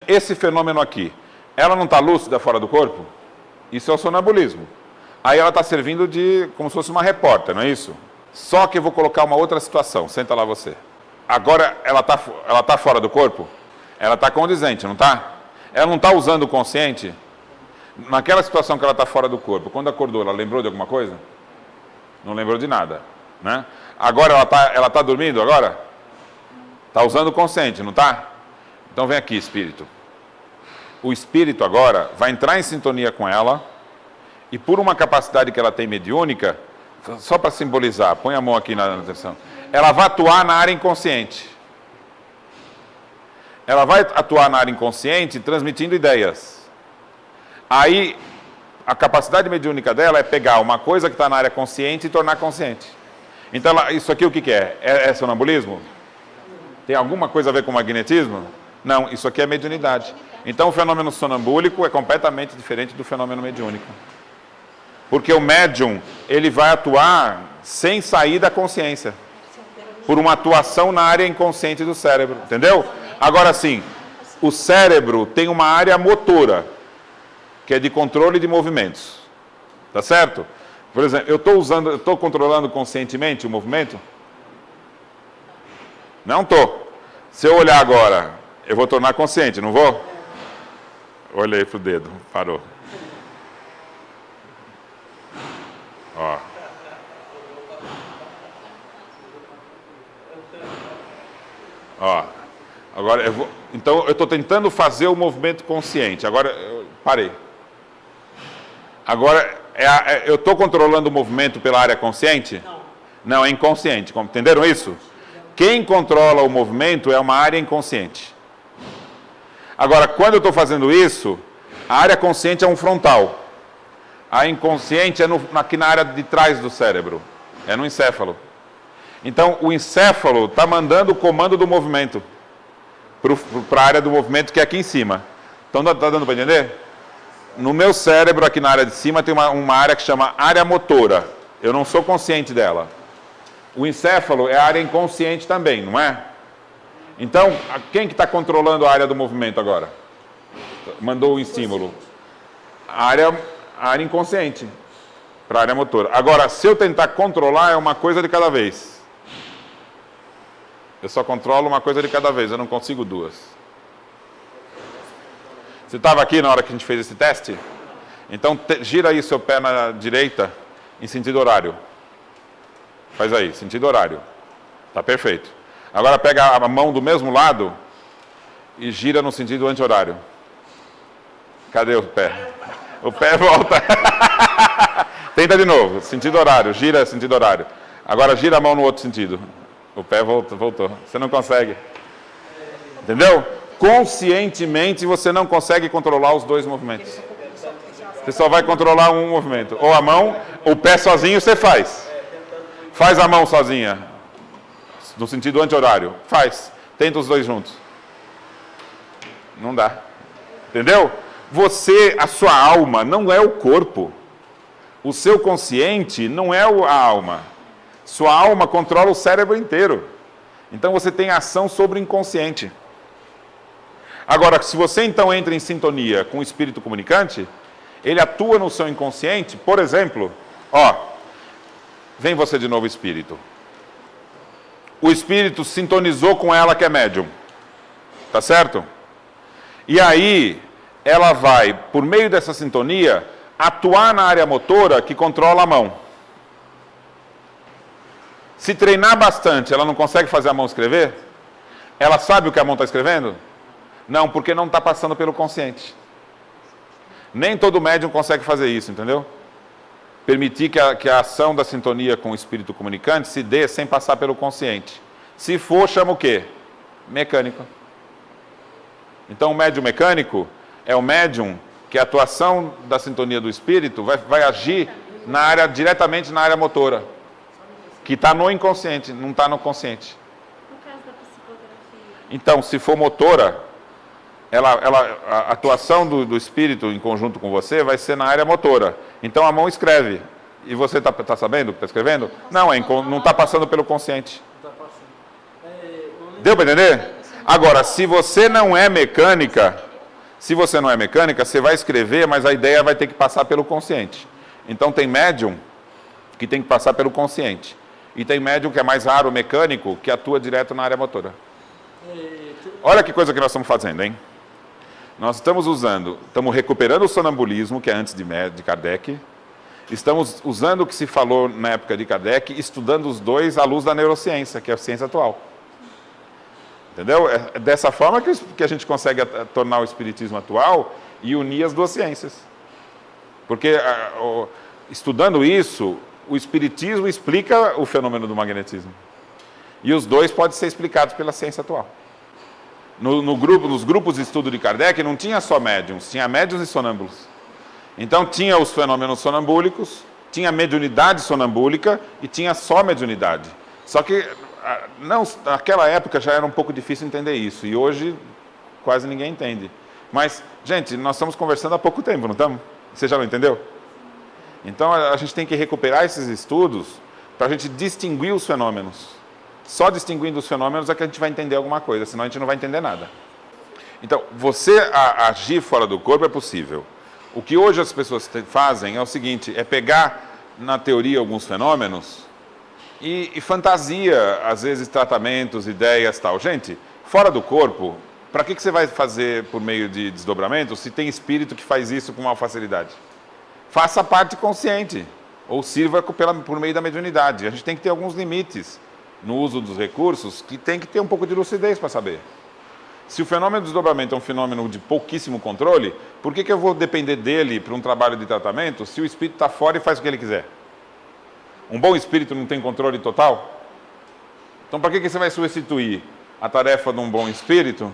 esse fenômeno aqui, ela não está lúcida fora do corpo? Isso é o sonambulismo. Aí ela está servindo de como se fosse uma repórter, não é isso? Só que eu vou colocar uma outra situação. Senta lá você. Agora ela tá fora do corpo? Ela está condizente, não está? Ela não está usando o consciente? Naquela situação que ela está fora do corpo, quando acordou, ela lembrou de alguma coisa? Não lembrou de nada, né? Agora ela tá dormindo agora? Está usando o consciente, não está? Então vem aqui, espírito. O espírito agora vai entrar em sintonia com ela e por uma capacidade que ela tem mediúnica, só para simbolizar, põe a mão aqui na atenção, ela vai atuar na área inconsciente. Ela vai atuar na área inconsciente transmitindo ideias. Aí, a capacidade mediúnica dela é pegar uma coisa que está na área consciente e tornar consciente. Então, isso aqui o que é? É sonambulismo? Tem alguma coisa a ver com magnetismo? Não, isso aqui é mediunidade. Então, o fenômeno sonambúlico é completamente diferente do fenômeno mediúnico. Porque o médium, ele vai atuar sem sair da consciência. Por uma atuação na área inconsciente do cérebro, entendeu? Agora sim, o cérebro tem uma área motora, que é de controle de movimentos. Tá certo? Por exemplo, eu estou controlando conscientemente o movimento? Não estou. Se eu olhar agora, eu vou tornar consciente, não vou? Olhei pro dedo, parou. Ó. Ó. Agora eu vou. Então eu estou tentando fazer o movimento consciente. Agora eu parei. Agora eu estou controlando o movimento pela área consciente? Não, é inconsciente. Entenderam isso? Quem controla o movimento é uma área inconsciente. Agora, quando eu estou fazendo isso, a área consciente é um frontal. A inconsciente é aqui na área de trás do cérebro. É no encéfalo. Então, o encéfalo está mandando o comando do movimento para a área do movimento que é aqui em cima. Então, está dando para entender? No meu cérebro, aqui na área de cima, tem uma área que chama área motora. Eu não sou consciente dela. O encéfalo é a área inconsciente também, não é? Então, quem que está controlando a área do movimento agora? Mandou o estímulo. A área inconsciente para a área motora. Agora, se eu tentar controlar, é uma coisa de cada vez. Eu só controlo uma coisa de cada vez, eu não consigo duas. Você estava aqui na hora que a gente fez esse teste? Então, gira aí seu pé na direita em sentido horário. Faz aí, sentido horário. Tá perfeito. Agora pega a mão do mesmo lado e gira no sentido anti-horário. Cadê o pé? O pé volta. Tenta de novo, sentido horário, gira sentido horário. Agora gira a mão no outro sentido. O pé voltou. Você não consegue. Entendeu? Conscientemente você não consegue controlar os dois movimentos. Você só vai controlar um movimento. Ou a mão, o pé sozinho você faz. Faz a mão sozinha. No sentido anti-horário. Faz. Tenta os dois juntos. Não dá. Entendeu? Você, a sua alma, não é o corpo. O seu consciente não é a alma. Sua alma controla o cérebro inteiro. Então você tem ação sobre o inconsciente. Agora, se você então entra em sintonia com o espírito comunicante, ele atua no seu inconsciente, por exemplo, ó, vem você de novo, espírito. O espírito sintonizou com ela que é médium. Tá certo? E aí, ela vai, por meio dessa sintonia, atuar na área motora que controla a mão. Se treinar bastante, ela não consegue fazer a mão escrever? Ela sabe o que a mão está escrevendo? Não, porque não está passando pelo consciente. Nem todo médium consegue fazer isso, entendeu? Permitir que a ação da sintonia com o espírito comunicante se dê sem passar pelo consciente. Se for, chama o quê? Mecânico. Então, o médium mecânico é o médium que a atuação da sintonia do espírito vai agir diretamente na área motora, que está no inconsciente, não está no consciente. No caso da psicografia. Então, se for motora, a atuação do espírito em conjunto com você vai ser na área motora. Então a mão escreve. E você está sabendo o que está escrevendo? Não, não está passando pelo consciente. Deu para entender? Agora, se você não é mecânica, Se você não é mecânica, você vai escrever, mas a ideia vai ter que passar pelo consciente. Então tem médium que tem que passar pelo consciente. E tem médium que é mais raro, mecânico, que atua direto na área motora. Olha que coisa que nós estamos fazendo, hein? Nós estamos recuperando o sonambulismo, que é antes de Kardec. Estamos usando o que se falou na época de Kardec, estudando os dois à luz da neurociência, que é a ciência atual. Entendeu? É dessa forma que a gente consegue tornar o espiritismo atual e unir as duas ciências. Porque estudando isso, o espiritismo explica o fenômeno do magnetismo. E os dois podem ser explicados pela ciência atual. Nos grupos de estudo de Kardec não tinha só médiums, tinha médiums e sonâmbulos. Então tinha os fenômenos sonambúlicos, tinha mediunidade sonambúlica e tinha só mediunidade. Só que naquela época já era um pouco difícil entender isso. E hoje quase ninguém entende. Mas, gente, nós estamos conversando há pouco tempo, não estamos? Você já não entendeu? Então a gente tem que recuperar esses estudos para a gente distinguir os fenômenos. Só distinguindo os fenômenos é que a gente vai entender alguma coisa, senão a gente não vai entender nada. Então, você agir fora do corpo é possível. O que hoje as pessoas fazem é o seguinte, é pegar na teoria alguns fenômenos e fantasia, às vezes, tratamentos, ideias, tal. Gente, fora do corpo, para que você vai fazer por meio de desdobramento se tem espírito que faz isso com maior facilidade? Faça a parte consciente, ou sirva por meio da mediunidade. A gente tem que ter alguns limites no uso dos recursos, que tem que ter um pouco de lucidez para saber. Se o fenômeno do desdobramento é um fenômeno de pouquíssimo controle, por que eu vou depender dele para um trabalho de tratamento se o espírito está fora e faz o que ele quiser? Um bom espírito não tem controle total? Então, para que você vai substituir a tarefa de um bom espírito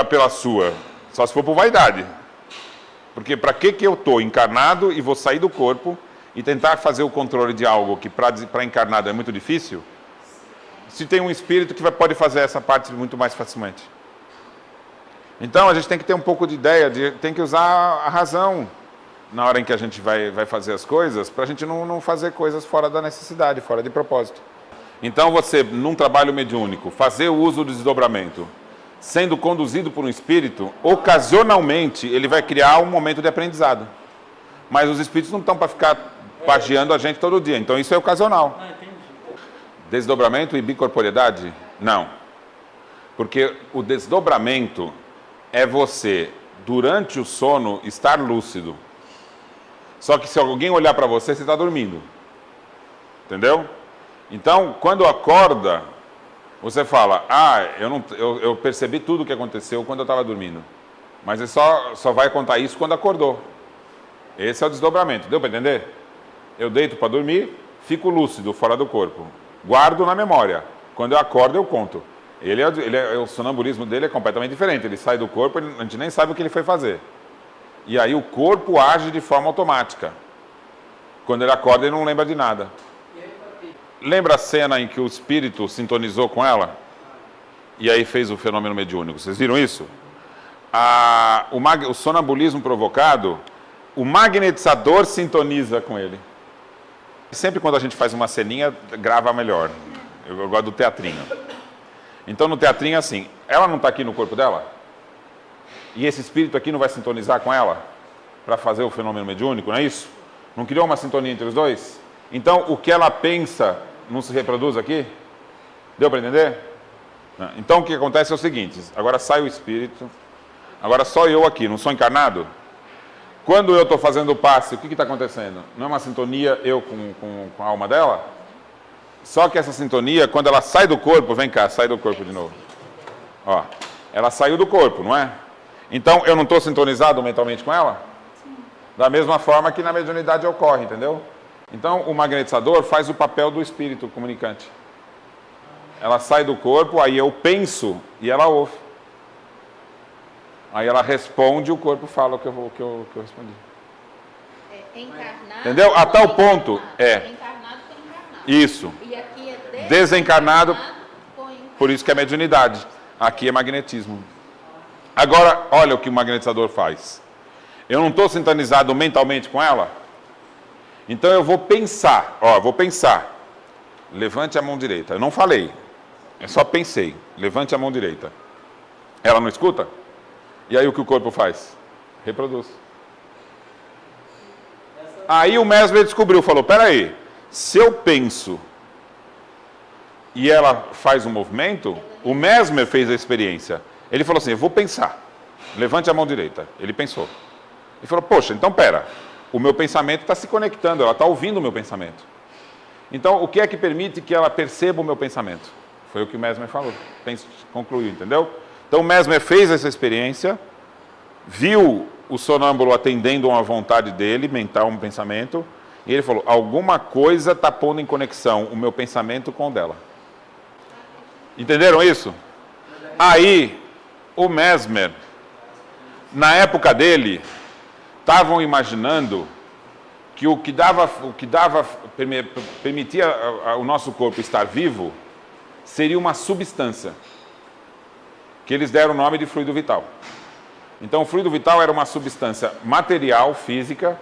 pela sua? Só se for por vaidade. Porque para que eu estou encarnado e vou sair do corpo e tentar fazer o controle de algo que para encarnado é muito difícil, se tem um espírito que pode fazer essa parte muito mais facilmente? Então, a gente tem que ter um pouco de ideia, tem que usar a razão na hora em que a gente vai fazer as coisas, para a gente não fazer coisas fora da necessidade, fora de propósito. Então, você, num trabalho mediúnico, fazer o uso do desdobramento, sendo conduzido por um espírito, ocasionalmente, ele vai criar um momento de aprendizado. Mas os espíritos não estão para ficar pagiando a gente todo dia, então isso é ocasional. Desdobramento e bicorporeidade? Não. Porque o desdobramento é você, durante o sono, estar lúcido. Só que se alguém olhar para você, você está dormindo. Entendeu? Então, quando acorda, você fala, eu percebi tudo o que aconteceu quando eu estava dormindo. Mas ele só vai contar isso quando acordou. Esse é o desdobramento. Deu para entender? Eu deito para dormir, fico lúcido, fora do corpo. Guardo na memória. Quando eu acordo, eu conto. O sonambulismo dele é completamente diferente. Ele sai do corpo, a gente nem sabe o que ele foi fazer. E aí o corpo age de forma automática. Quando ele acorda, ele não lembra de nada. Lembra a cena em que o espírito sintonizou com ela? E aí fez o fenômeno mediúnico. Vocês viram isso? O sonambulismo provocado, o magnetizador sintoniza com ele. Sempre quando a gente faz uma ceninha, grava melhor. Eu gosto do teatrinho. Então no teatrinho é assim, ela não está aqui no corpo dela? E esse espírito aqui não vai sintonizar com ela? Para fazer o fenômeno mediúnico, não é isso? Não criou uma sintonia entre os dois? Então o que ela pensa não se reproduz aqui? Deu para entender? Então o que acontece é o seguinte, agora sai o espírito, agora só eu aqui, não sou encarnado? Quando eu estou fazendo o passe, o que está acontecendo? Não é uma sintonia eu com a alma dela? Só que essa sintonia, quando ela sai do corpo, vem cá, sai do corpo de novo. Ó, ela saiu do corpo, não é? Então, eu não estou sintonizado mentalmente com ela? Sim. Da mesma forma que na mediunidade ocorre, entendeu? Então, o magnetizador faz o papel do espírito comunicante. Ela sai do corpo, aí eu penso e ela ouve. Aí ela responde e o corpo fala o que eu respondi. Encarnado. Entendeu? A tal ponto. Encarnado com encarnado. Isso. E aqui é desencarnado. Por isso que é mediunidade. Aqui é magnetismo. Agora, olha o que o magnetizador faz. Eu não estou sintonizado mentalmente com ela? Então eu vou pensar. Vou pensar. Levante a mão direita. Eu não falei. Eu só pensei. Levante a mão direita. Ela não escuta? E aí o que o corpo faz? Reproduz. Aí o Mesmer descobriu, falou, peraí, se eu penso e ela faz um movimento, o Mesmer fez a experiência. Ele falou assim, eu vou pensar. Levante a mão direita. Ele pensou. Ele falou, poxa, então pera, o meu pensamento está se conectando, ela está ouvindo o meu pensamento. Então, o que é que permite que ela perceba o meu pensamento? Foi o que o Mesmer falou. Concluiu, entendeu? Então, o Mesmer fez essa experiência, viu o sonâmbulo atendendo a uma vontade dele, mental, um pensamento, e ele falou, alguma coisa está pondo em conexão o meu pensamento com o dela. Entenderam isso? Aí, o Mesmer, na época dele, estavam imaginando que o que permitia o nosso corpo estar vivo seria uma substância, que eles deram o nome de fluido vital. Então, o fluido vital era uma substância material, física,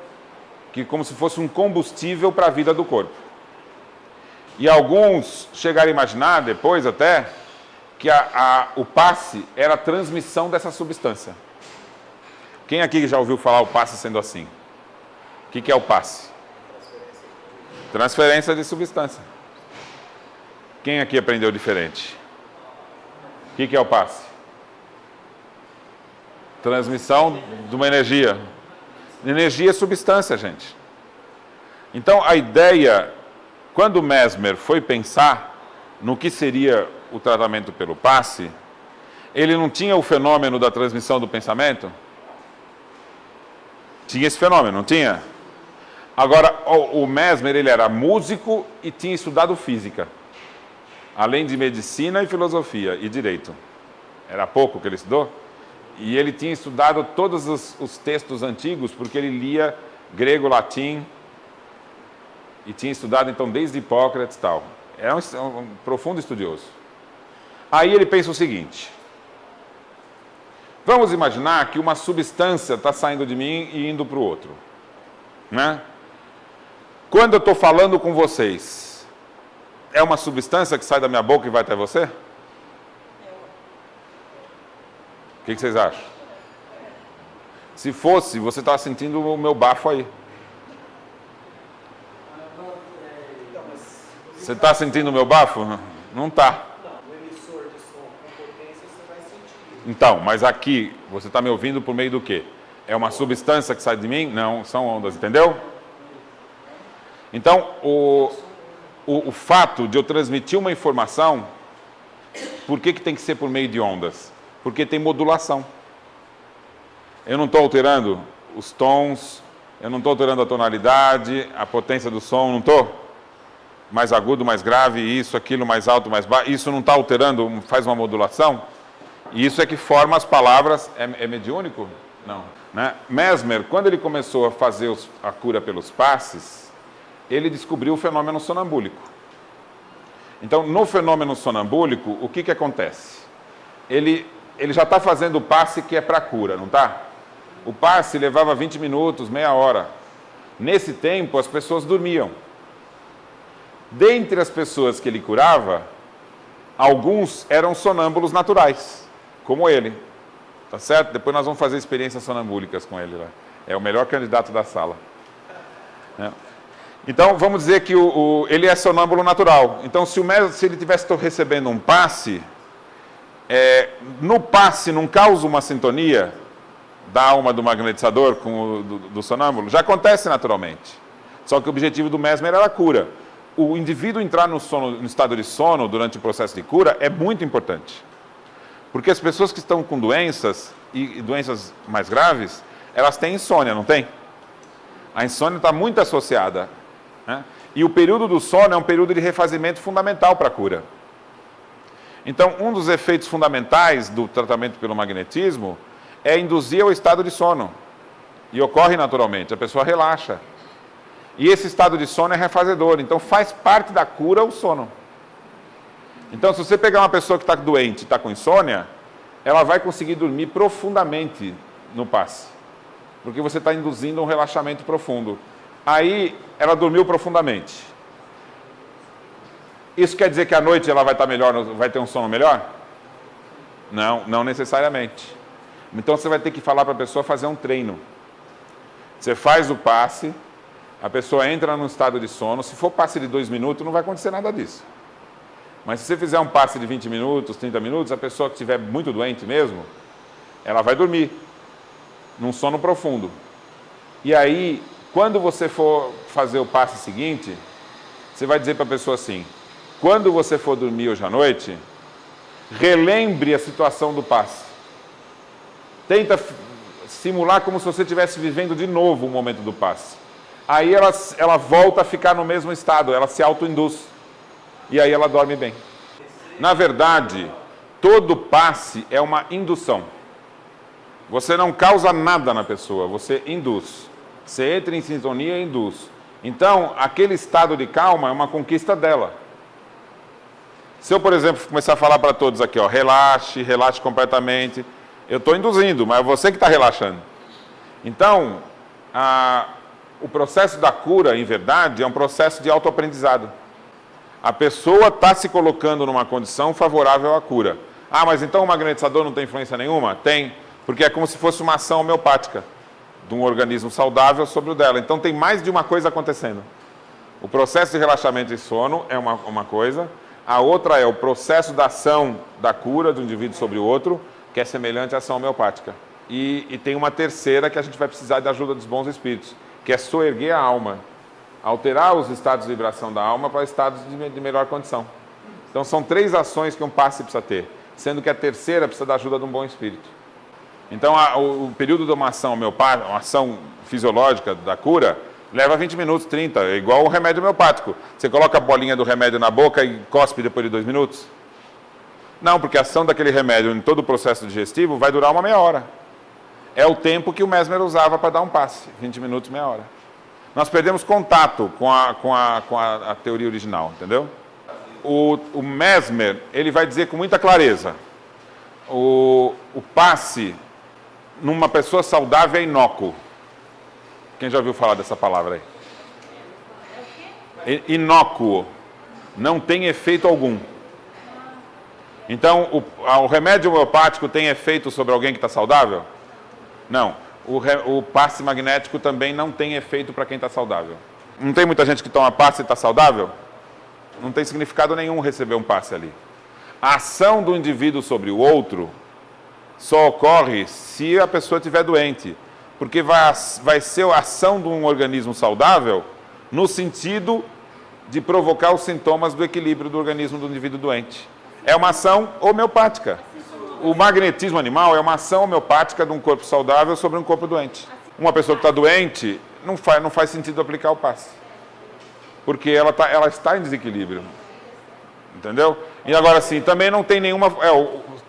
que como se fosse um combustível para a vida do corpo. E alguns chegaram a imaginar, depois até, que o passe era a transmissão dessa substância. Quem aqui já ouviu falar o passe sendo assim? O que é o passe? Transferência de substância. Quem aqui aprendeu diferente? O que é o passe? Transmissão de uma energia. Energia é substância, gente. Então, a ideia, quando o Mesmer foi pensar no que seria o tratamento pelo passe, ele não tinha o fenômeno da transmissão do pensamento? Tinha esse fenômeno, não tinha? Agora, o Mesmer, ele era músico e tinha estudado física, além de medicina e filosofia e direito. Era pouco que ele estudou. E ele tinha estudado todos os textos antigos, porque ele lia grego, latim, e tinha estudado, então, desde Hipócrates e tal. Era um profundo estudioso. Aí ele pensa o seguinte, vamos imaginar que uma substância está saindo de mim e indo para o outro, né? Quando eu estou falando com vocês, é uma substância que sai da minha boca e vai até você? O que vocês acham? Se fosse, você está sentindo o meu bafo aí. Você está sentindo o meu bafo? Não está. Então, mas aqui, você está me ouvindo por meio do quê? É uma substância que sai de mim? Não, são ondas, entendeu? Então, o fato de eu transmitir uma informação, por que tem que ser por meio de ondas? Porque tem modulação. Eu não estou alterando os tons, eu não estou alterando a tonalidade, a potência do som, não estou? Mais agudo, mais grave, isso, aquilo, mais alto, mais baixo. Isso não está alterando, faz uma modulação? E isso é que forma as palavras. É mediúnico? Não. Né? Mesmer, quando ele começou a fazer a cura pelos passes, ele descobriu o fenômeno sonambúlico. Então, no fenômeno sonambúlico, o que acontece? Ele já está fazendo o passe que é para cura, não está? O passe levava 20 minutos, meia hora. Nesse tempo, as pessoas dormiam. Dentre as pessoas que ele curava, alguns eram sonâmbulos naturais, como ele. Tá certo? Depois nós vamos fazer experiências sonambúlicas com ele lá. É o melhor candidato da sala. É. Então, vamos dizer que ele é sonâmbulo natural. Então, se ele estivesse recebendo um passe, no passe não causa uma sintonia da alma do magnetizador com do sonâmbulo? Já acontece naturalmente. Só que o objetivo do Mesmer era a cura. O indivíduo entrar no estado de sono durante o processo de cura é muito importante. Porque as pessoas que estão com doenças, e doenças mais graves, elas têm insônia, não tem? A insônia está muito associada, né? E o período do sono é um período de refazimento fundamental para a cura. Então, um dos efeitos fundamentais do tratamento pelo magnetismo é induzir ao estado de sono. E ocorre naturalmente, a pessoa relaxa. E esse estado de sono é refazedor, então faz parte da cura o sono. Então, se você pegar uma pessoa que está doente, está com insônia, ela vai conseguir dormir profundamente no passe. Porque você está induzindo um relaxamento profundo. Aí, ela dormiu profundamente. Isso quer dizer que à noite ela vai estar melhor, vai ter um sono melhor? Não, não necessariamente. Então você vai ter que falar para a pessoa fazer um treino. Você faz o passe, a pessoa entra num estado de sono. Se for passe de 2 minutos, não vai acontecer nada disso. Mas se você fizer um passe de 20 minutos, 30 minutos, a pessoa que estiver muito doente mesmo, ela vai dormir num sono profundo. E aí, quando você for fazer o passe seguinte, você vai dizer para a pessoa assim: quando você for dormir hoje à noite, relembre a situação do passe. Tenta simular como se você estivesse vivendo de novo o momento do passe. Aí ela volta a ficar no mesmo estado, ela se autoinduz. E aí ela dorme bem. Na verdade, todo passe é uma indução. Você não causa nada na pessoa, você induz. Você entra em sintonia e induz. Então, aquele estado de calma é uma conquista dela. Se eu, por exemplo, começar a falar para todos aqui, ó, relaxe, relaxe completamente, eu estou induzindo, mas é você que está relaxando. Então, o processo da cura, em verdade, é um processo de autoaprendizado. A pessoa está se colocando numa condição favorável à cura. Ah, mas então o magnetizador não tem influência nenhuma? Tem, porque é como se fosse uma ação homeopática de um organismo saudável sobre o dela. Então tem mais de uma coisa acontecendo. O processo de relaxamento e sono é uma coisa, a outra é o processo da ação da cura do indivíduo sobre o outro, que é semelhante à ação homeopática. E tem uma terceira que a gente vai precisar da ajuda dos bons espíritos, que é soerguer a alma, alterar os estados de vibração da alma para estados de melhor condição. Então são 3 ações que um passe precisa ter, sendo que a terceira precisa da ajuda de um bom espírito. Então o período de uma ação homeopática, uma ação fisiológica da cura, leva 20 minutos, 30, é igual o remédio homeopático. Você coloca a bolinha do remédio na boca e cospe depois de 2 minutos? Não, porque a ação daquele remédio em todo o processo digestivo vai durar uma meia hora. É o tempo que o Mesmer usava para dar um passe, 20 minutos, meia hora. Nós perdemos contato com a teoria original, entendeu? O Mesmer, ele vai dizer com muita clareza, o passe numa pessoa saudável é inócuo. Quem já ouviu falar dessa palavra aí? Inócuo. Não tem efeito algum. Então, o remédio homeopático tem efeito sobre alguém que está saudável? Não. O passe magnético também não tem efeito para quem está saudável. Não tem muita gente que toma passe e está saudável? Não tem significado nenhum receber um passe ali. A ação do indivíduo sobre o outro só ocorre se a pessoa estiver doente. Porque vai ser a ação de um organismo saudável no sentido de provocar os sintomas do equilíbrio do organismo do indivíduo doente. É uma ação homeopática. O magnetismo animal é uma ação homeopática de um corpo saudável sobre um corpo doente. Uma pessoa que está doente, não faz sentido aplicar o passe. Porque ela está em desequilíbrio. Entendeu? E agora sim, também não tem nenhuma...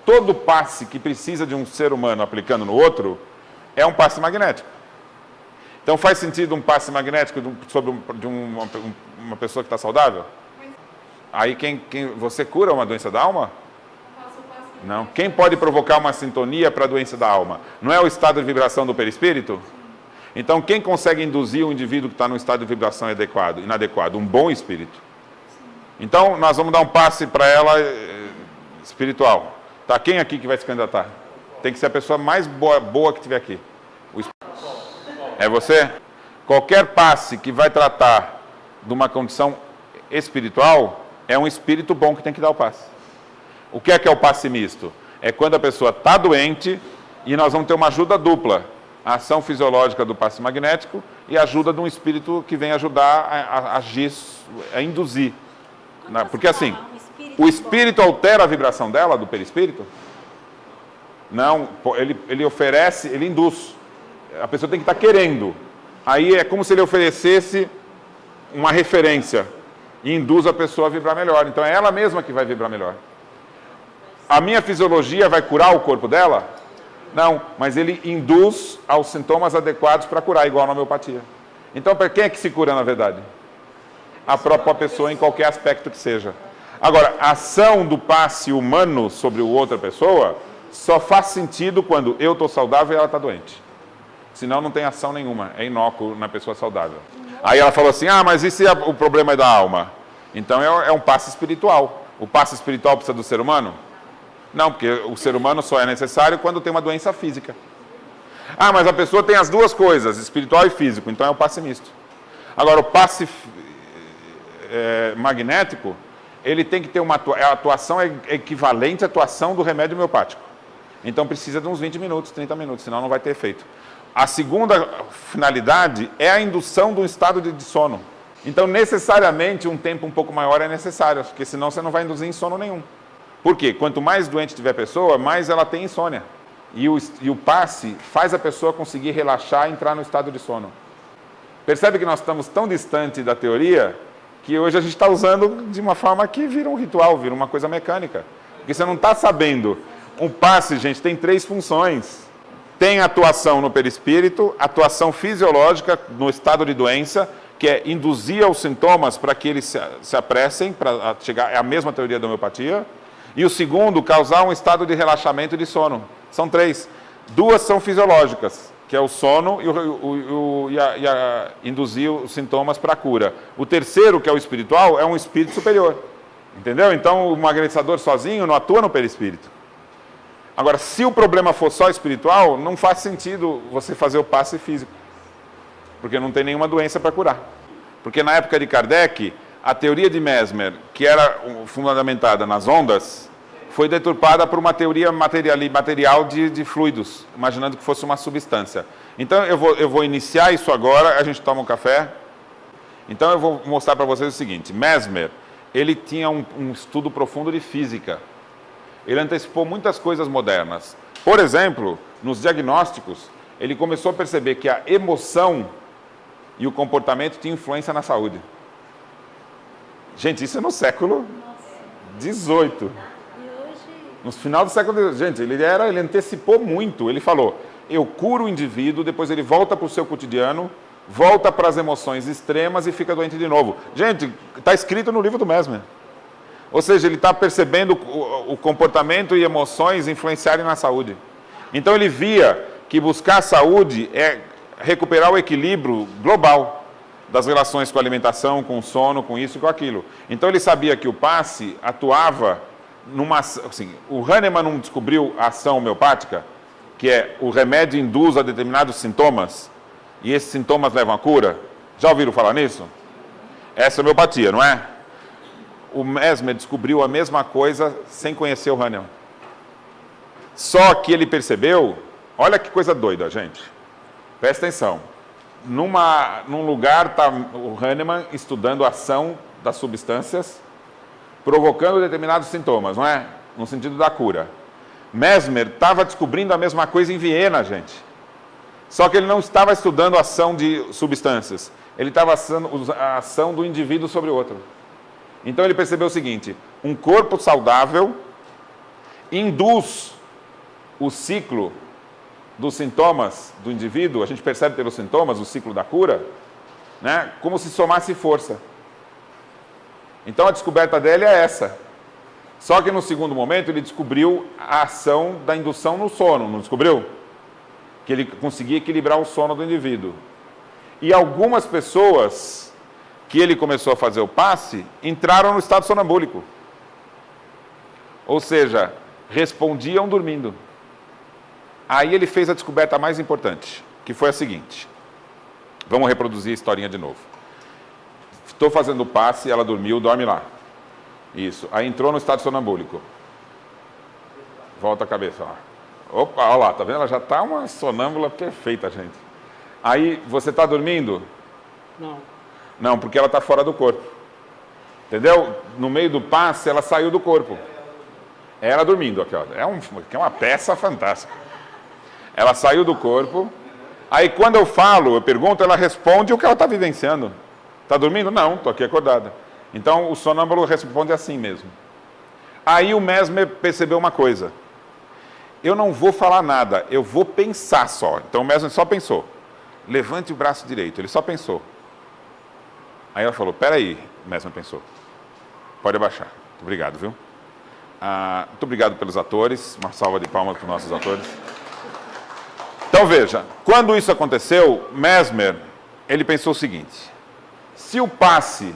todo passe que precisa de um ser humano aplicando no outro é um passe magnético. Então faz sentido um passe magnético sobre uma pessoa que está saudável? Aí você cura uma doença da alma? Não. Quem pode provocar uma sintonia para a doença da alma? Não é o estado de vibração do perispírito? Então, quem consegue induzir o indivíduo que está no estado de vibração inadequado? Um bom espírito. Então, nós vamos dar um passe para ela espiritual. Tá? Quem aqui que vai se candidatar? Tem que ser a pessoa mais boa que tiver aqui. É você? Qualquer passe que vai tratar de uma condição espiritual, é um espírito bom que tem que dar o passe. O que é o passe misto? É quando a pessoa está doente e nós vamos ter uma ajuda dupla. A ação fisiológica do passe magnético e a ajuda de um espírito que vem ajudar a agir, a induzir. Porque assim, o espírito altera a vibração dela, do perispírito? Não, ele oferece, ele induz. A pessoa tem que estar querendo. Aí é como se ele oferecesse uma referência e induz a pessoa a vibrar melhor. Então é ela mesma que vai vibrar melhor. A minha fisiologia vai curar o corpo dela? Não, mas ele induz aos sintomas adequados para curar, igual na homeopatia. Então, para quem é que se cura, na verdade? A própria pessoa, em qualquer aspecto que seja. Agora, a ação do passe humano sobre outra pessoa só faz sentido quando eu estou saudável e ela está doente. Senão não tem ação nenhuma, é inócuo na pessoa saudável. Aí ela falou assim, mas e se o problema é da alma? Então é um passe espiritual. O passe espiritual precisa do ser humano? Não, porque o ser humano só é necessário quando tem uma doença física. Ah, mas a pessoa tem as duas coisas, espiritual e físico, então é o passe misto. Agora, o passe magnético, ele tem que ter a atuação equivalente à atuação do remédio homeopático. Então precisa de uns 20 minutos, 30 minutos, senão não vai ter efeito. A segunda finalidade é a indução de um estado de sono. Então, necessariamente, um tempo um pouco maior é necessário, porque senão você não vai induzir sono nenhum. Por quê? Quanto mais doente tiver a pessoa, mais ela tem insônia. E o passe faz a pessoa conseguir relaxar e entrar no estado de sono. Percebe que nós estamos tão distante da teoria que hoje a gente está usando de uma forma que vira um ritual, vira uma coisa mecânica. Porque você não está sabendo. Um passe, gente, tem 3 funções. Tem atuação no perispírito, atuação fisiológica no estado de doença, que é induzir os sintomas para que eles se apressem, para chegar, é a mesma teoria da homeopatia. E o segundo, causar um estado de relaxamento e de sono. São 3. 2 são fisiológicas, que é o sono e induzir os sintomas para a cura. O terceiro, que é o espiritual, é um espírito superior. Entendeu? Então, o magneticador sozinho não atua no perispírito. Agora, se o problema for só espiritual, não faz sentido você fazer o passe físico. Porque não tem nenhuma doença para curar. Porque na época de Kardec, a teoria de Mesmer, que era fundamentada nas ondas, foi deturpada por uma teoria material de fluidos, imaginando que fosse uma substância. Então, eu vou iniciar isso agora, a gente toma um café. Então, eu vou mostrar para vocês o seguinte. Mesmer, ele tinha um estudo profundo de física. Ele antecipou muitas coisas modernas. Por exemplo, nos diagnósticos, ele começou a perceber que a emoção e o comportamento tinham influência na saúde. Gente, isso é no século XVIII. No final do século XVIII. Gente, ele antecipou muito. Ele falou, eu curo o indivíduo, depois ele volta para o seu cotidiano, volta para as emoções extremas e fica doente de novo. Gente, está escrito no livro do Mesmer. Ou seja, ele está percebendo o comportamento e emoções influenciarem na saúde. Então ele via que buscar a saúde é recuperar o equilíbrio global das relações com a alimentação, com o sono, com isso e com aquilo. Então ele sabia que o passe atuava numa... Assim, o Hahnemann não descobriu a ação homeopática, que é o remédio induz a determinados sintomas, e esses sintomas levam à cura? Já ouviram falar nisso? Essa é a homeopatia, não é? O Mesmer descobriu a mesma coisa sem conhecer o Hahnemann. Só que ele percebeu, olha que coisa doida, gente. Presta atenção. Num lugar está o Hahnemann estudando a ação das substâncias, provocando determinados sintomas, não é? No sentido da cura. Mesmer estava descobrindo a mesma coisa em Viena, gente. Só que ele não estava estudando a ação de substâncias. Ele estava estudando a ação do indivíduo sobre o outro. Então ele percebeu o seguinte, um corpo saudável induz o ciclo dos sintomas do indivíduo, a gente percebe pelos sintomas, o ciclo da cura, né, como se somasse força. Então a descoberta dele é essa. Só que no segundo momento ele descobriu a ação da indução no sono, não descobriu? Que ele conseguia equilibrar o sono do indivíduo. E algumas pessoas que ele começou a fazer o passe, entraram no estado sonambúlico. Ou seja, respondiam dormindo. Aí ele fez a descoberta mais importante, que foi a seguinte. Vamos reproduzir a historinha de novo. Estou fazendo o passe, ela dormiu, dorme lá. Isso. Aí entrou no estado sonambúlico. Volta a cabeça, ó. Opa, olha lá, tá vendo? Ela já está uma sonâmbula perfeita, gente. Aí, você está dormindo? Não. Não, porque ela está fora do corpo. Entendeu? No meio do passe, ela saiu do corpo. É ela dormindo aqui, ó. É uma peça fantástica. Ela saiu do corpo. Aí quando eu falo, eu pergunto, ela responde o que ela está vivenciando. Está dormindo? Não, estou aqui acordada. Então o sonâmbulo responde assim mesmo. Aí o Mesmer percebeu uma coisa. Eu não vou falar nada, eu vou pensar só. Então o Mesmer só pensou. Levante o braço direito. Ele só pensou. Aí ela falou, peraí, o Mesmer pensou. Pode abaixar. Muito obrigado, viu? Muito obrigado pelos atores. Uma salva de palmas para os nossos atores. Então veja, quando isso aconteceu, Mesmer, ele pensou o seguinte. Se o passe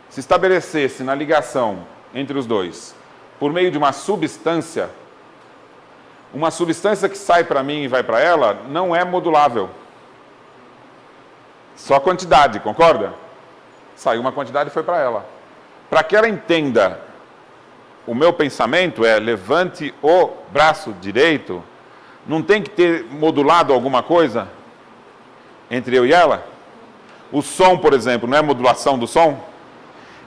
se estabelecesse na ligação entre os dois por meio de uma substância que sai para mim e vai para ela, não é modulável. Só quantidade, concorda? Saiu uma quantidade e foi para ela. Para que ela entenda o meu pensamento levante o braço direito, não tem que ter modulado alguma coisa entre eu e ela? O som, por exemplo, não é modulação do som?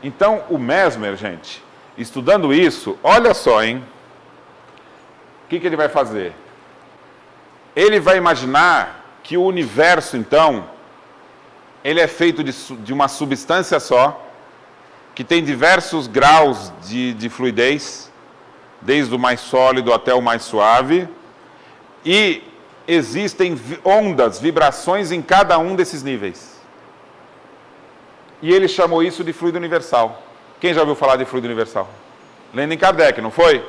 Então, o Mesmer, gente, estudando isso, olha só, hein? O que ele vai fazer? Ele vai imaginar que o universo, então, ele é feito de uma substância só, que tem diversos graus de fluidez, desde o mais sólido até o mais suave, e existem ondas, vibrações em cada um desses níveis. E ele chamou isso de fluido universal. Quem já ouviu falar de fluido universal? Lenin Kardec, não foi?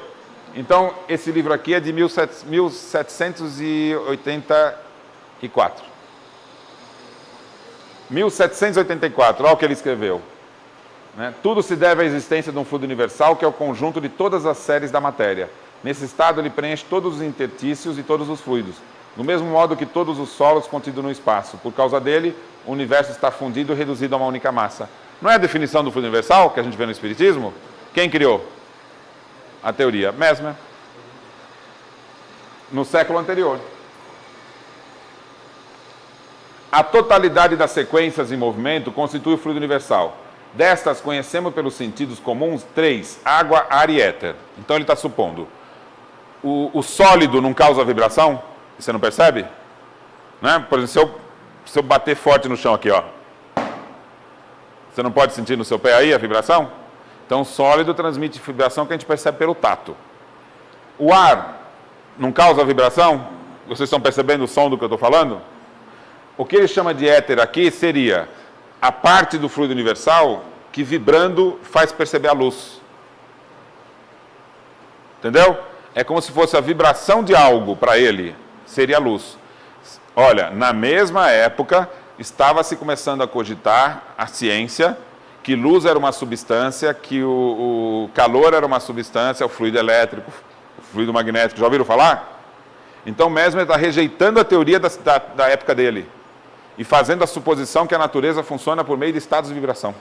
Então, esse livro aqui é de 1784. 1784, olha o que ele escreveu. Tudo se deve à existência de um fluido universal, que é o conjunto de todas as séries da matéria. Nesse estado, ele preenche todos os intertícios e todos os fluidos, do mesmo modo que todos os solos contidos no espaço. Por causa dele, o universo está fundido e reduzido a uma única massa. Não é a definição do fluido universal que a gente vê no Espiritismo? Quem criou a teoria? Mesmer. No século anterior. A totalidade das sequências em movimento constitui o fluido universal. Destas, conhecemos pelos sentidos comuns 3, água, ar e éter. Então ele está supondo. O sólido não causa vibração? Você não percebe? Né? Por exemplo, se eu bater forte no chão aqui, ó. Você não pode sentir no seu pé aí a vibração? Então, o sólido transmite vibração que a gente percebe pelo tato. O ar não causa vibração? Vocês estão percebendo o som do que eu estou falando? O que ele chama de éter aqui seria a parte do fluido universal que vibrando faz perceber a luz. Entendeu? É como se fosse a vibração de algo para ele, seria a luz. Olha, na mesma época, estava-se começando a cogitar a ciência que luz era uma substância, que o calor era uma substância, o fluido elétrico, o fluido magnético. Já ouviram falar? Então, Mesmer está rejeitando a teoria da época dele e fazendo a suposição que a natureza funciona por meio de estados de vibração.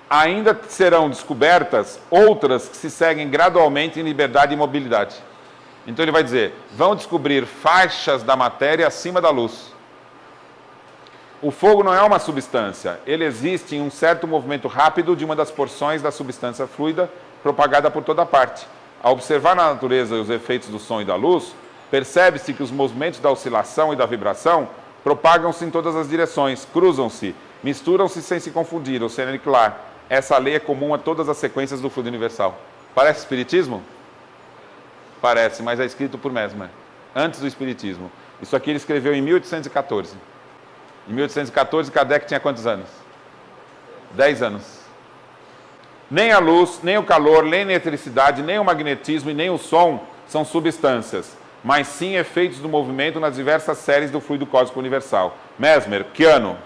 Ainda serão descobertas outras que se seguem gradualmente em liberdade e mobilidade. Então ele vai dizer, vão descobrir faixas da matéria acima da luz. O fogo não é uma substância, ele existe em um certo movimento rápido de uma das porções da substância fluida propagada por toda parte. Ao observar na natureza os efeitos do som e da luz, percebe-se que os movimentos da oscilação e da vibração propagam-se em todas as direções, cruzam-se, misturam-se sem se confundir ou se aniquilar. Essa lei é comum a todas as sequências do fluido universal. Parece espiritismo? Parece, mas é escrito por Mesmer, antes do espiritismo. Isso aqui ele escreveu em 1814. Em 1814, Kardec tinha quantos anos? 10 anos. Nem a luz, nem o calor, nem a eletricidade, nem o magnetismo e nem o som são substâncias, mas sim efeitos do movimento nas diversas séries do fluido cósmico universal. Mesmer, que ano?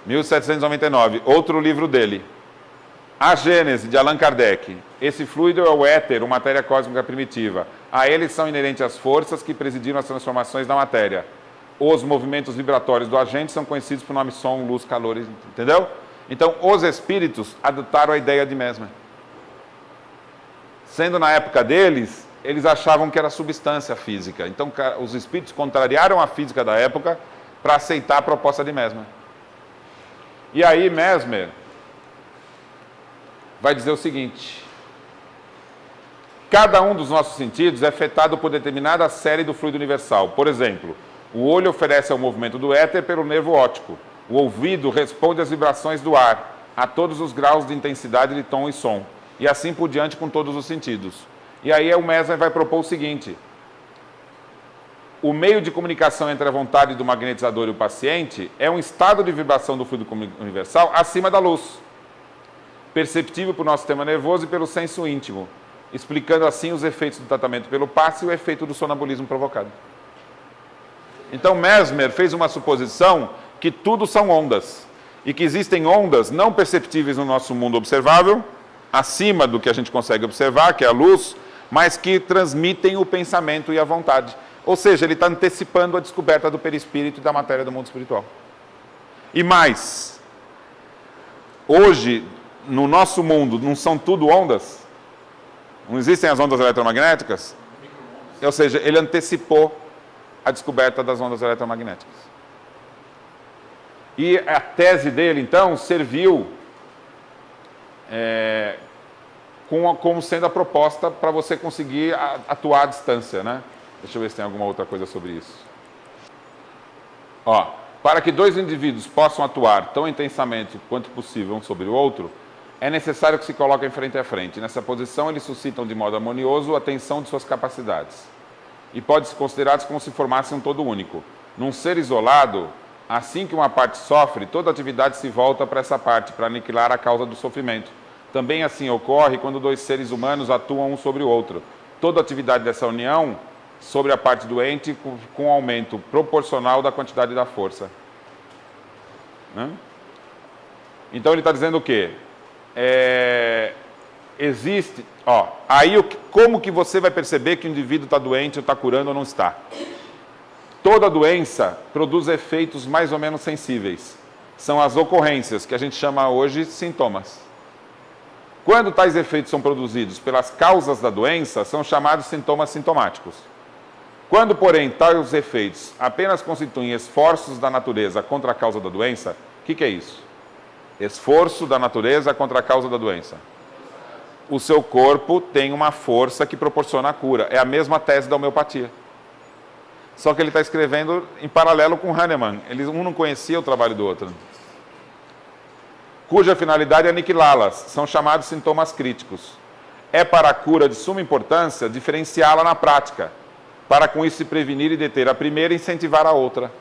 1799, outro livro dele. A Gênese, de Allan Kardec. Esse fluido é o éter, uma matéria cósmica primitiva. A ele são inerentes as forças que presidiram as transformações da matéria. Os movimentos vibratórios do agente são conhecidos por nome som, luz, calor, entendeu? Então, os espíritos adotaram a ideia de Mesmer. Sendo na época deles, eles achavam que era substância física. Então, os espíritos contrariaram a física da época para aceitar a proposta de Mesmer. E aí, Mesmer vai dizer o seguinte: cada um dos nossos sentidos é afetado por determinada série do fluido universal. Por exemplo, o olho oferece ao movimento do éter pelo nervo óptico. O ouvido responde às vibrações do ar, a todos os graus de intensidade de tom e som. E assim por diante com todos os sentidos. E aí o Mesmer vai propor o seguinte: o meio de comunicação entre a vontade do magnetizador e o paciente é um estado de vibração do fluido universal acima da luz, perceptível por nosso sistema nervoso e pelo senso íntimo, explicando assim os efeitos do tratamento pelo passe e o efeito do sonambulismo provocado. Então Mesmer fez uma suposição que tudo são ondas, e que existem ondas não perceptíveis no nosso mundo observável, acima do que a gente consegue observar, que é a luz, mas que transmitem o pensamento e a vontade. Ou seja, ele está antecipando a descoberta do perispírito e da matéria do mundo espiritual. E mais, hoje, no nosso mundo, não são tudo ondas? Não existem as ondas eletromagnéticas? Ou seja, ele antecipou a descoberta das ondas eletromagnéticas. E a tese dele, então, serviu como sendo a proposta para você conseguir atuar à distância, né? Deixa eu ver se tem alguma outra coisa sobre isso. Ó, para que dois indivíduos possam atuar tão intensamente quanto possível um sobre o outro, é necessário que se coloquem frente a frente. Nessa posição, eles suscitam de modo harmonioso a tensão de suas capacidades. E pode-se considerados como se formassem um todo único. Num ser isolado, assim que uma parte sofre, toda atividade se volta para essa parte, para aniquilar a causa do sofrimento. Também assim ocorre quando dois seres humanos atuam um sobre o outro. Toda atividade dessa união sobre a parte doente com um aumento proporcional da quantidade da força. Né? Então ele está dizendo o quê? Existe... aí como que você vai perceber que o indivíduo está doente ou está curando ou não está? Toda doença produz efeitos mais ou menos sensíveis. São as ocorrências, que a gente chama hoje sintomas. Quando tais efeitos são produzidos pelas causas da doença, são chamados sintomas sintomáticos. Quando, porém, tais efeitos apenas constituem esforços da natureza contra a causa da doença, o que é isso? Esforço da natureza contra a causa da doença. O seu corpo tem uma força que proporciona a cura. É a mesma tese da homeopatia. Só que ele está escrevendo em paralelo com Hahnemann. Um não conhecia o trabalho do outro. Cuja finalidade é aniquilá-las. São chamados sintomas críticos. É para a cura de suma importância diferenciá-la na prática, para com isso se prevenir e deter a primeira e incentivar a outra.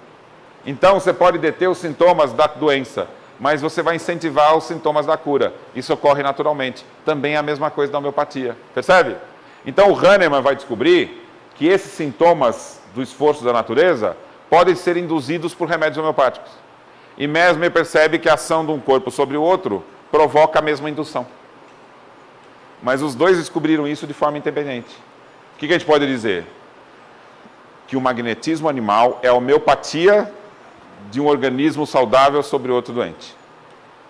Então, você pode deter os sintomas da doença, mas você vai incentivar os sintomas da cura. Isso ocorre naturalmente. Também é a mesma coisa da homeopatia. Percebe? Então, o Hahnemann vai descobrir que esses sintomas do esforço da natureza podem ser induzidos por remédios homeopáticos. E Mesmer percebe que a ação de um corpo sobre o outro provoca a mesma indução. Mas os dois descobriram isso de forma independente. O que a gente pode dizer? Que o magnetismo animal é a homeopatia de um organismo saudável sobre outro doente.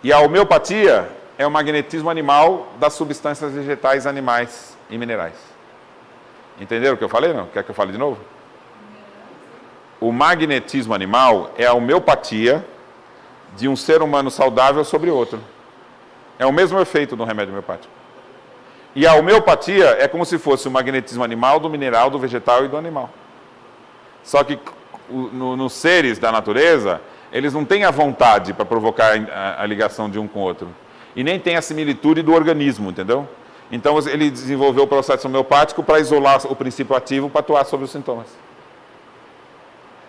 E a homeopatia é o magnetismo animal das substâncias vegetais, animais e minerais. Entenderam o que eu falei, não? Quer que eu fale de novo? O magnetismo animal é a homeopatia de um ser humano saudável sobre outro. É o mesmo efeito do remédio homeopático. E a homeopatia é como se fosse o magnetismo animal do mineral, do vegetal e do animal. Só que nos seres da natureza, eles não têm a vontade para provocar a ligação de um com o outro. E nem tem a similitude do organismo, entendeu? Então ele desenvolveu o processo homeopático para isolar o princípio ativo para atuar sobre os sintomas.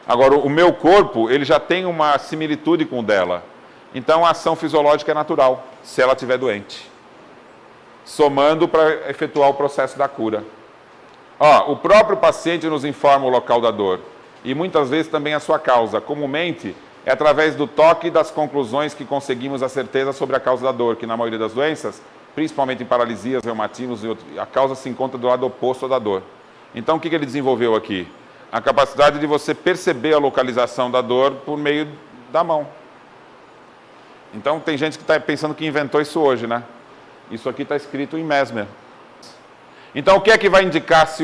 Agora, o meu corpo, ele já tem uma similitude com o dela. Então a ação fisiológica é natural, se ela estiver doente. Somando para efetuar o processo da cura. O próprio paciente nos informa o local da dor. E muitas vezes também a sua causa. Comumente, é através do toque e das conclusões que conseguimos a certeza sobre a causa da dor, que na maioria das doenças, principalmente em paralisias, reumatismos e outros, a causa se encontra do lado oposto da dor. Então, o que ele desenvolveu aqui? A capacidade de você perceber a localização da dor por meio da mão. Então, tem gente que está pensando que inventou isso hoje, né? Isso aqui está escrito em Mesmer. Então, o que é que vai indicar se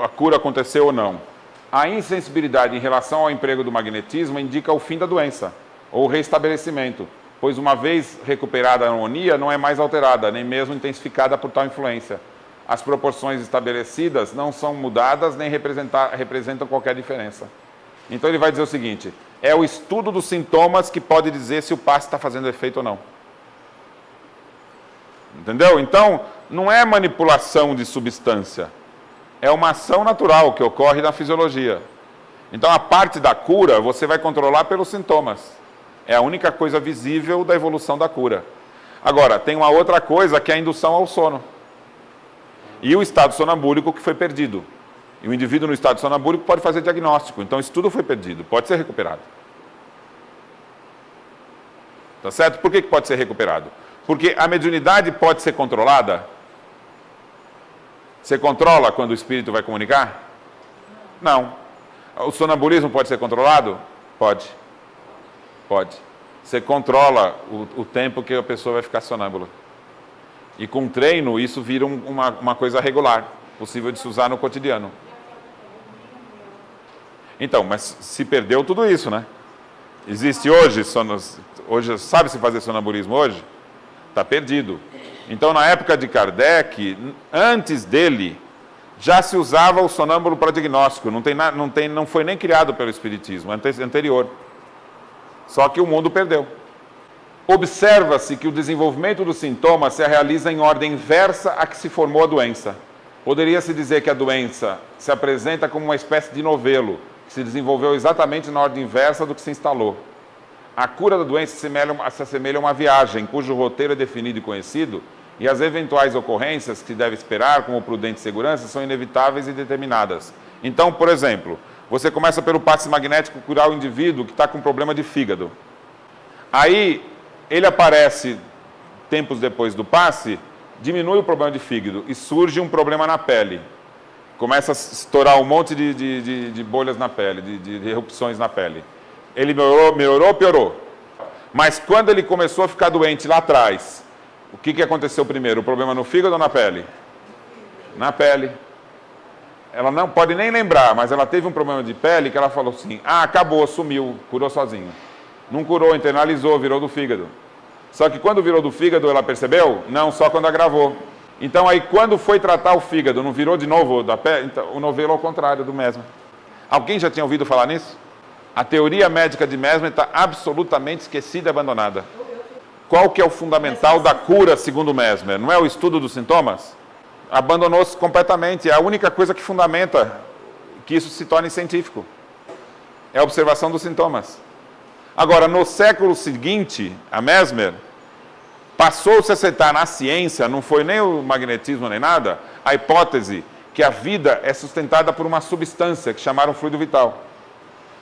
a cura aconteceu ou não? A insensibilidade em relação ao emprego do magnetismo indica o fim da doença, ou o restabelecimento, pois uma vez recuperada a harmonia, não é mais alterada, nem mesmo intensificada por tal influência. As proporções estabelecidas não são mudadas, nem representam qualquer diferença. Então ele vai dizer o seguinte, é o estudo dos sintomas que pode dizer se o passe está fazendo efeito ou não. Entendeu? Então, não é manipulação de substância. É uma ação natural que ocorre na fisiologia. Então, a parte da cura, você vai controlar pelos sintomas. É a única coisa visível da evolução da cura. Agora, tem uma outra coisa que é a indução ao sono. E o estado sonambúlico que foi perdido. E o indivíduo no estado sonambúlico pode fazer diagnóstico. Então, isso tudo foi perdido. Pode ser recuperado. Tá certo? Por que pode ser recuperado? Porque a mediunidade pode ser controlada? Você controla quando o espírito vai comunicar? Não. O sonambulismo pode ser controlado? Pode. Pode. Você controla o tempo que a pessoa vai ficar sonâmbula. E com treino, isso vira uma coisa regular, possível de se usar no cotidiano. Então, mas se perdeu tudo isso, né? Existe hoje sabe-se fazer sonambulismo hoje? Está perdido. Então, na época de Kardec, antes dele, já se usava o sonâmbulo para diagnóstico. Não foi nem criado pelo Espiritismo, anterior. Só que o mundo perdeu. Observa-se que o desenvolvimento dos sintomas se realiza em ordem inversa a que se formou a doença. Poderia-se dizer que a doença se apresenta como uma espécie de novelo, que se desenvolveu exatamente na ordem inversa do que se instalou. A cura da doença se assemelha a uma viagem, cujo roteiro é definido e conhecido, e as eventuais ocorrências que se deve esperar, como prudente segurança, são inevitáveis e determinadas. Então, por exemplo, você começa pelo passe magnético curar o indivíduo que está com problema de fígado. Aí, ele aparece, tempos depois do passe, diminui o problema de fígado e surge um problema na pele. Começa a estourar um monte de bolhas na pele, de erupções na pele. Ele melhorou, piorou. Mas quando ele começou a ficar doente lá atrás, o que aconteceu primeiro? O problema no fígado ou na pele? Na pele. Ela não pode nem lembrar, mas ela teve um problema de pele que ela falou assim, acabou, sumiu, curou sozinho. Não curou, internalizou, virou do fígado. Só que quando virou do fígado, ela percebeu? Não, só quando agravou. Então aí quando foi tratar o fígado, não virou de novo da pele? Então, o novelo ao contrário do Mesmer. Alguém já tinha ouvido falar nisso? A teoria médica de Mesmer está absolutamente esquecida e abandonada. Qual que é o fundamental da cura, segundo Mesmer? Não é o estudo dos sintomas? Abandonou-se completamente. É a única coisa que fundamenta que isso se torne científico. É a observação dos sintomas. Agora, no século seguinte, a Mesmer passou-se a aceitar na ciência, não foi nem o magnetismo nem nada, a hipótese que a vida é sustentada por uma substância que chamaram fluido vital.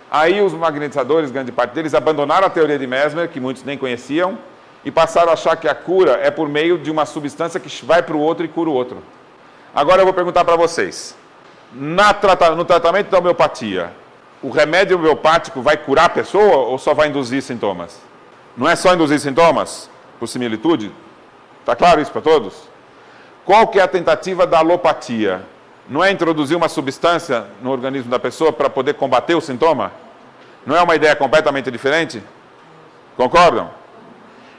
Aí os magnetizadores, grande parte deles, abandonaram a teoria de Mesmer, que muitos nem conheciam, e passaram a achar que a cura é por meio de uma substância que vai para o outro e cura o outro. Agora eu vou perguntar para vocês. No tratamento da homeopatia, o remédio homeopático vai curar a pessoa ou só vai induzir sintomas? Não é só induzir sintomas, por similitude? Está claro isso para todos? Qual que é a tentativa da alopatia? Não é introduzir uma substância no organismo da pessoa para poder combater o sintoma? Não é uma ideia completamente diferente? Concordam?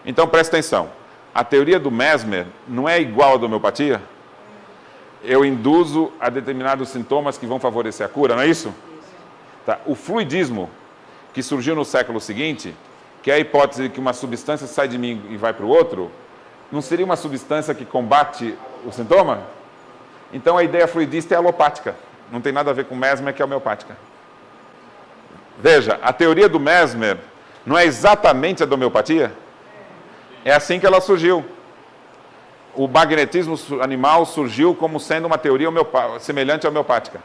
Então, presta atenção. A teoria do Mesmer não é igual à da homeopatia? Eu induzo a determinados sintomas que vão favorecer a cura, não é isso? Tá. O fluidismo, que surgiu no século seguinte, que é a hipótese de que uma substância sai de mim e vai para o outro, não seria uma substância que combate o sintoma? Então, a ideia fluidista é alopática. Não tem nada a ver com Mesmer, que é homeopática. Veja, a teoria do Mesmer não é exatamente a da homeopatia? É assim que ela surgiu. O magnetismo animal surgiu como sendo uma teoria semelhante à homeopática,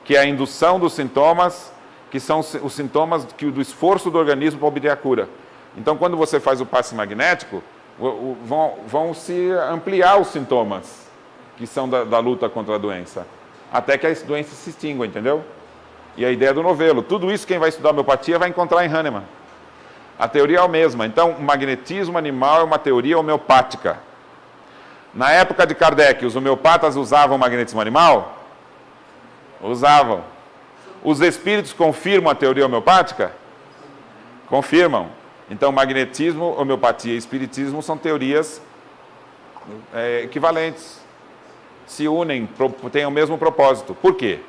que é a indução dos sintomas, que são os sintomas do esforço do organismo para obter a cura. Então, quando você faz o passe magnético, vão se ampliar os sintomas, que são da luta contra a doença, até que a doença se extingua, entendeu? E a ideia do novelo. Tudo isso quem vai estudar homeopatia vai encontrar em Hahnemann. A teoria é a mesma. Então, o magnetismo animal é uma teoria homeopática. Na época de Kardec, os homeopatas usavam o magnetismo animal? Usavam. Os espíritos confirmam a teoria homeopática? Confirmam. Então, magnetismo, homeopatia e espiritismo são teorias equivalentes. Se unem, têm o mesmo propósito. Por quê?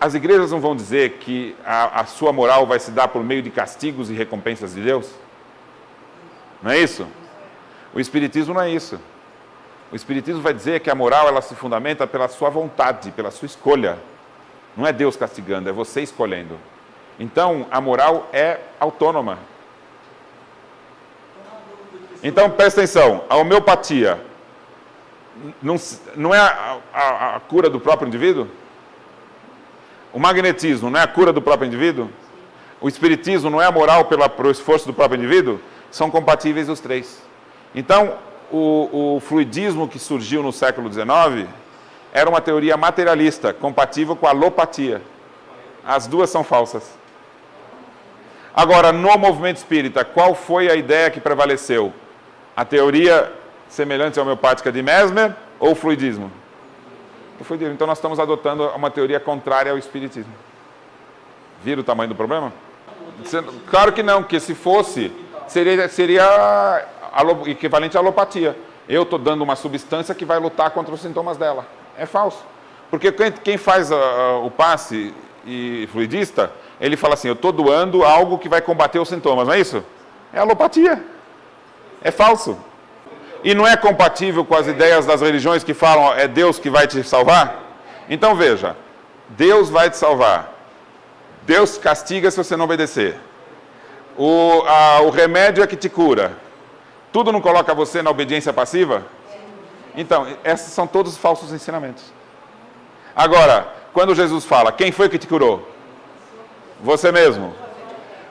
As igrejas não vão dizer que a sua moral vai se dar por meio de castigos e recompensas de Deus? Não é isso? O Espiritismo não é isso. O Espiritismo vai dizer que a moral ela se fundamenta pela sua vontade, pela sua escolha. Não é Deus castigando, é você escolhendo. Então, a moral é autônoma. Então, presta atenção, a homeopatia não é a cura do próprio indivíduo? O magnetismo não é a cura do próprio indivíduo? O espiritismo não é a moral pelo esforço do próprio indivíduo? são compatíveis os três. Então, o fluidismo que surgiu no século XIX era uma teoria materialista, compatível com a alopatia. As duas são falsas. Agora, no movimento espírita, qual foi a ideia que prevaleceu? A teoria semelhante à homeopática de Mesmer ou o fluidismo? O fluidismo. Então, nós estamos adotando uma teoria contrária ao espiritismo. Viram o tamanho do problema? Claro que não, porque se fosse, seria equivalente à alopatia. Eu estou dando uma substância que vai lutar contra os sintomas dela. É falso. Porque quem faz o passe e fluidista, ele fala assim, eu estou doando algo que vai combater os sintomas, não é isso? É alopatia. É falso. E não é compatível com as ideias das religiões que falam, é Deus que vai te salvar? Então veja, Deus vai te salvar. Deus castiga se você não obedecer. O remédio é que te cura. Tudo não coloca você na obediência passiva? Então, esses são todos falsos ensinamentos. Agora, quando Jesus fala, quem foi que te curou? Você mesmo.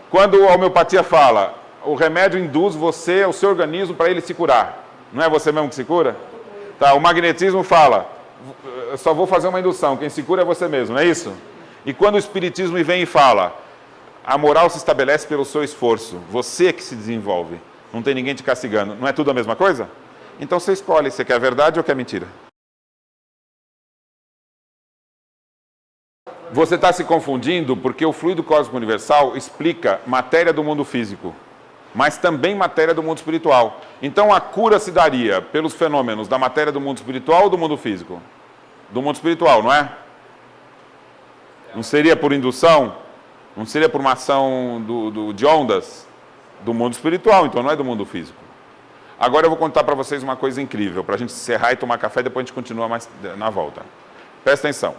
Quando a homeopatia fala, o remédio induz você, o seu organismo, para ele se curar. Não é você mesmo que se cura? Tá, o magnetismo fala, eu só vou fazer uma indução, quem se cura é você mesmo, não é isso? E quando o espiritismo vem e fala, a moral se estabelece pelo seu esforço, você que se desenvolve, não tem ninguém te castigando, não é tudo a mesma coisa? Então você escolhe, você quer a verdade ou quer a mentira? Você está se confundindo porque o fluido cósmico universal explica matéria do mundo físico, mas também matéria do mundo espiritual. Então a cura se daria pelos fenômenos da matéria do mundo espiritual ou do mundo físico? Do mundo espiritual, não é? Não seria por indução? Não seria por uma ação de ondas? Do mundo espiritual, então não é do mundo físico. Agora eu vou contar para vocês uma coisa incrível, para a gente encerrar e tomar café, e depois a gente continua mais na volta. Presta atenção.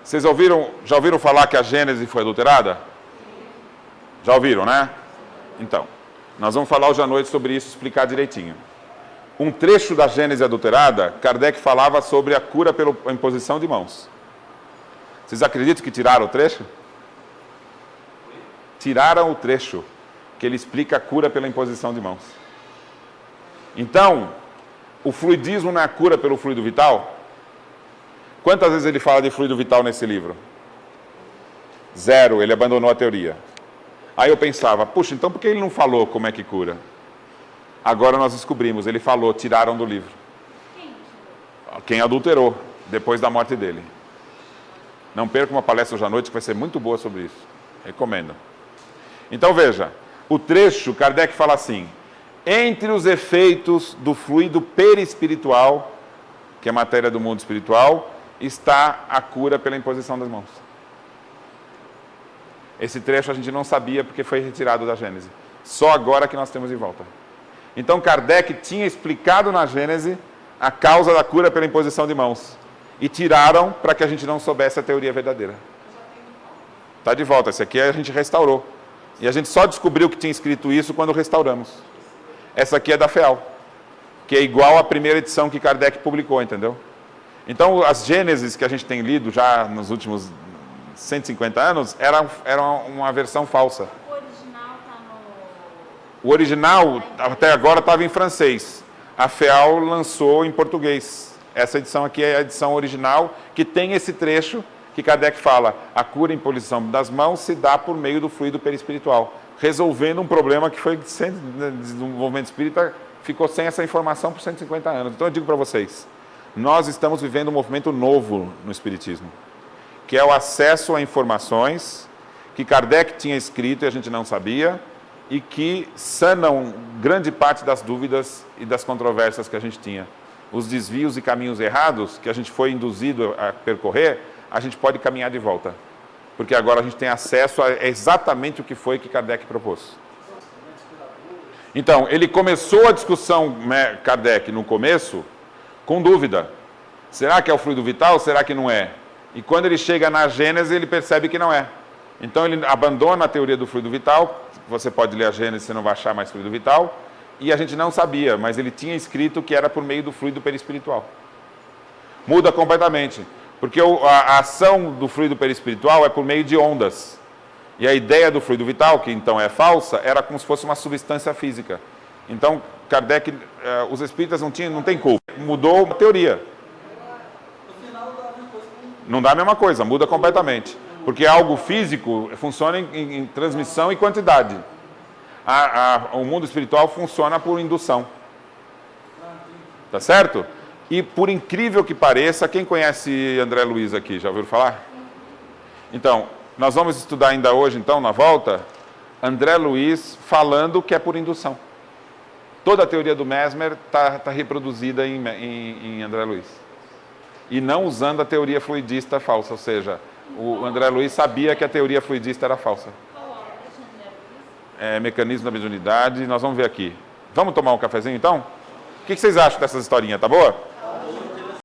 Vocês já ouviram falar que a Gênese foi adulterada? Já ouviram, né? Então, nós vamos falar hoje à noite sobre isso, explicar direitinho. Um trecho da Gênese adulterada, Kardec falava sobre a cura pela imposição de mãos. Vocês acreditam que tiraram o trecho? Tiraram o trecho que ele explica a cura pela imposição de mãos. Então, o fluidismo não é a cura pelo fluido vital? Quantas vezes ele fala de fluido vital nesse livro? 0, ele abandonou a teoria. Aí eu pensava, puxa, então por que ele não falou como é que cura? Agora nós descobrimos, ele falou, tiraram do livro. Quem adulterou, depois da morte dele. Não perca uma palestra hoje à noite que vai ser muito boa sobre isso. Recomendo. Então veja, o trecho, Kardec fala assim, entre os efeitos do fluido perispiritual, que é matéria do mundo espiritual, está a cura pela imposição das mãos. Esse trecho a gente não sabia porque foi retirado da Gênese. Só agora que nós temos de volta. Então Kardec tinha explicado na Gênese a causa da cura pela imposição de mãos. E tiraram para que a gente não soubesse a teoria verdadeira. Está de volta, esse aqui a gente restaurou. E a gente só descobriu que tinha escrito isso quando restauramos. Essa aqui é da FEAL, que é igual à primeira edição que Kardec publicou, entendeu? Então, as Gênesis que a gente tem lido já nos últimos 150 anos, era uma versão falsa. O original está no... O original, até agora, estava em francês. A FEAL lançou em português. Essa edição aqui é a edição original, que tem esse trecho que Kardec fala, a cura em imposição das mãos se dá por meio do fluido perispiritual, resolvendo um problema que foi do movimento espírita, ficou sem essa informação por 150 anos. Então eu digo para vocês, nós estamos vivendo um movimento novo no espiritismo, que é o acesso a informações que Kardec tinha escrito e a gente não sabia, e que sanam grande parte das dúvidas e das controvérsias que a gente tinha. Os desvios e caminhos errados que a gente foi induzido a percorrer, a gente pode caminhar de volta. Porque agora a gente tem acesso a exatamente o que foi que Kardec propôs. Então, ele começou a discussão, Kardec, no começo, com dúvida. Será que é o fluido vital? Será que não é? E quando ele chega na Gênese, ele percebe que não é. Então, ele abandona a teoria do fluido vital. Você pode ler a Gênese, você não vai achar mais fluido vital. E a gente não sabia, mas ele tinha escrito que era por meio do fluido perispiritual. Muda completamente. Porque a ação do fluido perispiritual é por meio de ondas. E a ideia do fluido vital, que então é falsa, era como se fosse uma substância física. Então, Kardec, os espíritas não têm culpa. Mudou a teoria. Não dá a mesma coisa, muda completamente. Porque algo físico funciona em transmissão e quantidade. O mundo espiritual funciona por indução. Tá certo? E por incrível que pareça, quem conhece André Luiz aqui? Já ouviu falar? Então, nós vamos estudar ainda hoje, então, na volta, André Luiz falando que é por indução. Toda a teoria do Mesmer está reproduzida em André Luiz. E não usando a teoria fluidista falsa, ou seja, o André Luiz sabia que a teoria fluidista era falsa. Mecanismo da mediunidade, nós vamos ver aqui. Vamos tomar um cafezinho, então? O que vocês acham dessas historinhas, tá boa?